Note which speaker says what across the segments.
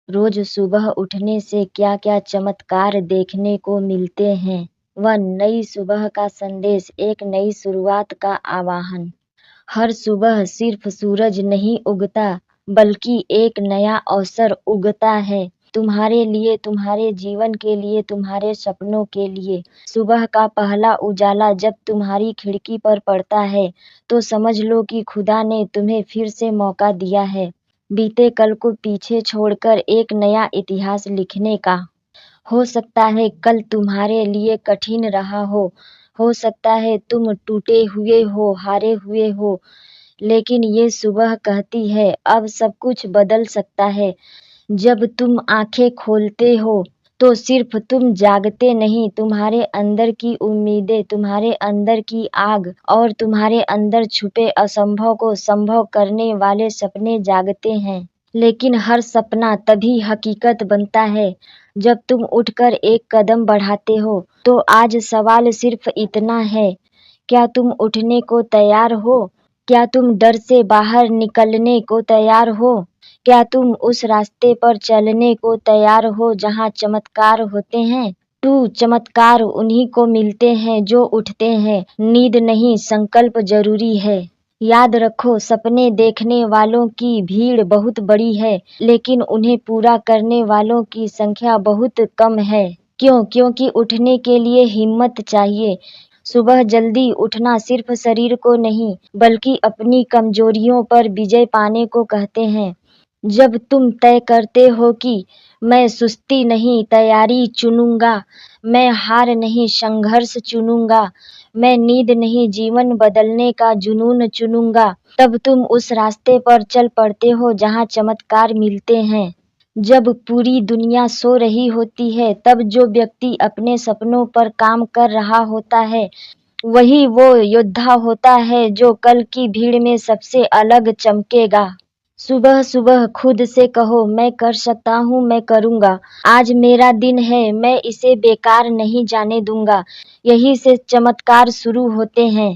Speaker 1: रोज सुबह उठने से क्या क्या चमत्कार देखने को मिलते हैं। वह नई सुबह का संदेश, एक नई शुरुआत का आह्वान। हर सुबह सिर्फ सूरज नहीं उगता, बल्कि एक नया अवसर उगता है। तुम्हारे लिए, तुम्हारे जीवन के लिए, तुम्हारे सपनों के लिए। सुबह का पहला उजाला जब तुम्हारी खिड़की पर पड़ता है, तो समझ लो कि खुदा ने तुम्हें फिर से मौका दिया है, बीते कल को पीछे छोड़कर एक नया इतिहास लिखने का। हो सकता है कल तुम्हारे लिए कठिन रहा हो सकता है तुम टूटे हुए हो, हारे हुए हो, लेकिन ये सुबह कहती है अब सब कुछ बदल सकता है। जब तुम आंखें खोलते हो तो सिर्फ तुम जागते नहीं, तुम्हारे अंदर की उम्मीदें, तुम्हारे अंदर की आग और तुम्हारे अंदर छुपे असंभव को संभव करने वाले सपने जागते हैं। लेकिन हर सपना तभी हकीकत बनता है जब तुम उठकर एक कदम बढ़ाते हो। तो आज सवाल सिर्फ इतना है, क्या तुम उठने को तैयार हो? क्या तुम डर से बाहर निकलने को तैयार हो? क्या तुम उस रास्ते पर चलने को तैयार हो जहाँ चमत्कार होते हैं? चमत्कार उन्हीं को मिलते हैं जो उठते हैं। नींद नहीं, संकल्प जरूरी है। याद रखो, सपने देखने वालों की भीड़ बहुत बड़ी है, लेकिन उन्हें पूरा करने वालों की संख्या बहुत कम है। क्यों? क्योंकि उठने के लिए हिम्मत चाहिए। सुबह जल्दी उठना सिर्फ शरीर को नहीं, बल्कि अपनी कमजोरियों पर विजय पाने को कहते हैं। जब तुम तय करते हो कि मैं सुस्ती नहीं, तैयारी चुनूंगा, मैं हार नहीं, संघर्ष चुनूंगा, मैं नींद नहीं, जीवन बदलने का जुनून चुनूंगा, तब तुम उस रास्ते पर चल पड़ते हो जहाँ चमत्कार मिलते हैं। जब पूरी दुनिया सो रही होती है, तब जो व्यक्ति अपने सपनों पर काम कर रहा होता है, वही वो योद्धा होता है जो कल की भीड़ में सबसे अलग चमकेगा। सुबह सुबह खुद से कहो, मैं कर सकता हूँ, मैं करूँगा। आज मेरा दिन है, मैं इसे बेकार नहीं जाने दूंगा। यही से चमत्कार शुरू होते हैं।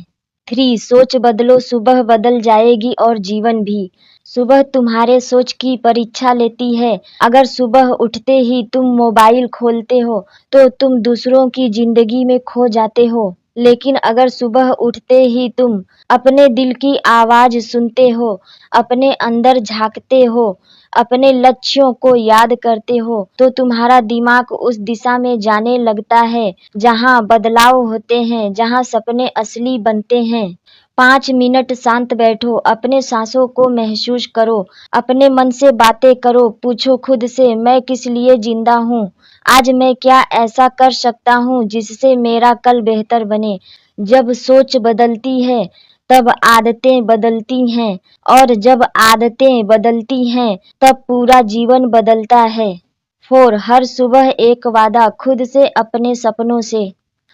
Speaker 1: 3 सोच बदलो, सुबह बदल जाएगी और जीवन भी। सुबह तुम्हारे सोच की परीक्षा लेती है। अगर सुबह उठते ही तुम मोबाइल खोलते हो, तो तुम दूसरों की जिंदगी में खो जाते हो। लेकिन अगर सुबह उठते ही तुम अपने दिल की आवाज सुनते हो, अपने अंदर झांकते हो, अपने लक्ष्यों को याद करते हो, तो तुम्हारा दिमाग उस दिशा में जाने लगता है जहां बदलाव होते हैं, जहां सपने असली बनते हैं। 5 मिनट शांत बैठो, अपने सांसों को महसूस करो, अपने मन से बातें करो, पूछो खुद से, मैं किस लिए जिंदा हूँ? आज मैं क्या ऐसा कर सकता हूँ जिससे मेरा कल बेहतर बने? जब सोच बदलती है, तब आदतें बदलती हैं, और जब आदतें बदलती हैं, तब पूरा जीवन बदलता है। 4 हर सुबह एक वादा खुद से, अपने सपनों से।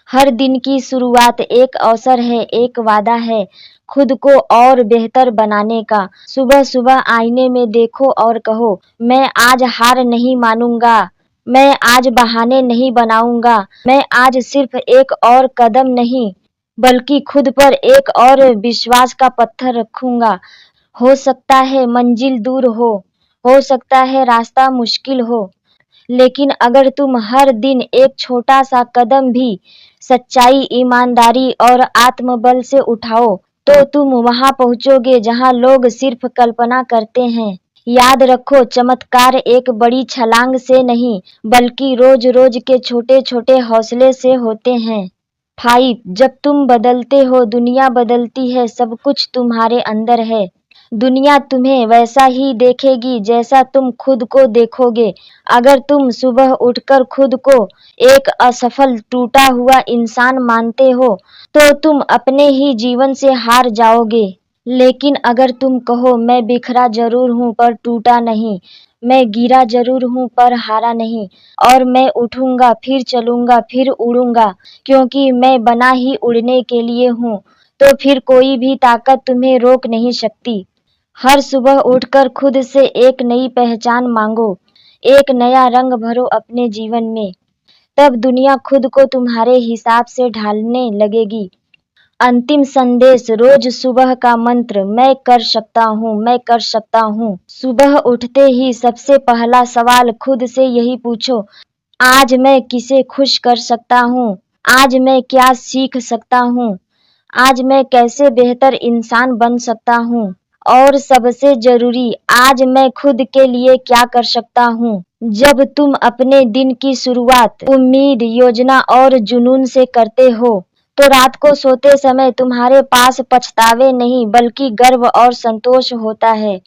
Speaker 1: हर दिन की शुरुआत एक अवसर है, एक वादा है खुद को और बेहतर बनाने का। सुबह सुबह आईने में देखो और कहो, मैं आज हार नहीं मानूंगा, मैं आज बहाने नहीं बनाऊंगा, मैं आज सिर्फ एक और कदम नहीं, बल्कि खुद पर एक और विश्वास का पत्थर रखूंगा। हो सकता है मंजिल दूर हो सकता है रास्ता मुश्किल हो, लेकिन अगर तुम हर दिन एक छोटा सा कदम भी सच्चाई, ईमानदारी और आत्मबल से उठाओ, तो तुम वहां पहुंचोगे जहां लोग सिर्फ कल्पना करते हैं। याद रखो, चमत्कार एक बड़ी छलांग से नहीं, बल्कि रोज रोज के छोटे छोटे हौसले से होते हैं। 5 जब तुम बदलते हो, दुनिया बदलती है, सब कुछ तुम्हारे अंदर है। दुनिया तुम्हें वैसा ही देखेगी जैसा तुम खुद को देखोगे। अगर तुम सुबह उठकर खुद को एक असफल, टूटा हुआ इंसान मानते हो, तो तुम अपने ही जीवन से हार जाओगे। लेकिन अगर तुम कहो, मैं बिखरा जरूर हूँ पर टूटा नहीं, मैं गिरा जरूर हूँ पर हारा नहीं, और मैं उठूंगा, फिर चलूंगा, फिर उड़ूंगा, क्योंकि मैं बना ही उड़ने के लिए हूँ, तो फिर कोई भी ताकत तुम्हें रोक नहीं सकती। हर सुबह उठकर खुद से एक नई पहचान मांगो, एक नया रंग भरो अपने जीवन में। तब दुनिया खुद को तुम्हारे हिसाब से ढालने लगेगी। अंतिम संदेश रोज सुबह का मंत्र, मैं कर सकता हूँ, मैं कर सकता हूँ। सुबह उठते ही सबसे पहला सवाल खुद से यही पूछो, आज मैं किसे खुश कर सकता हूँ? आज मैं क्या सीख सकता हूँ? आज मैं कैसे बेहतर इंसान बन सकता हूँ? और सबसे जरूरी, आज मैं खुद के लिए क्या कर सकता हूँ? जब तुम अपने दिन की शुरुआत उम्मीद, योजना और जुनून से करते हो, तो रात को सोते समय तुम्हारे पास पछतावे नहीं बल्कि गर्व और संतोष होता है।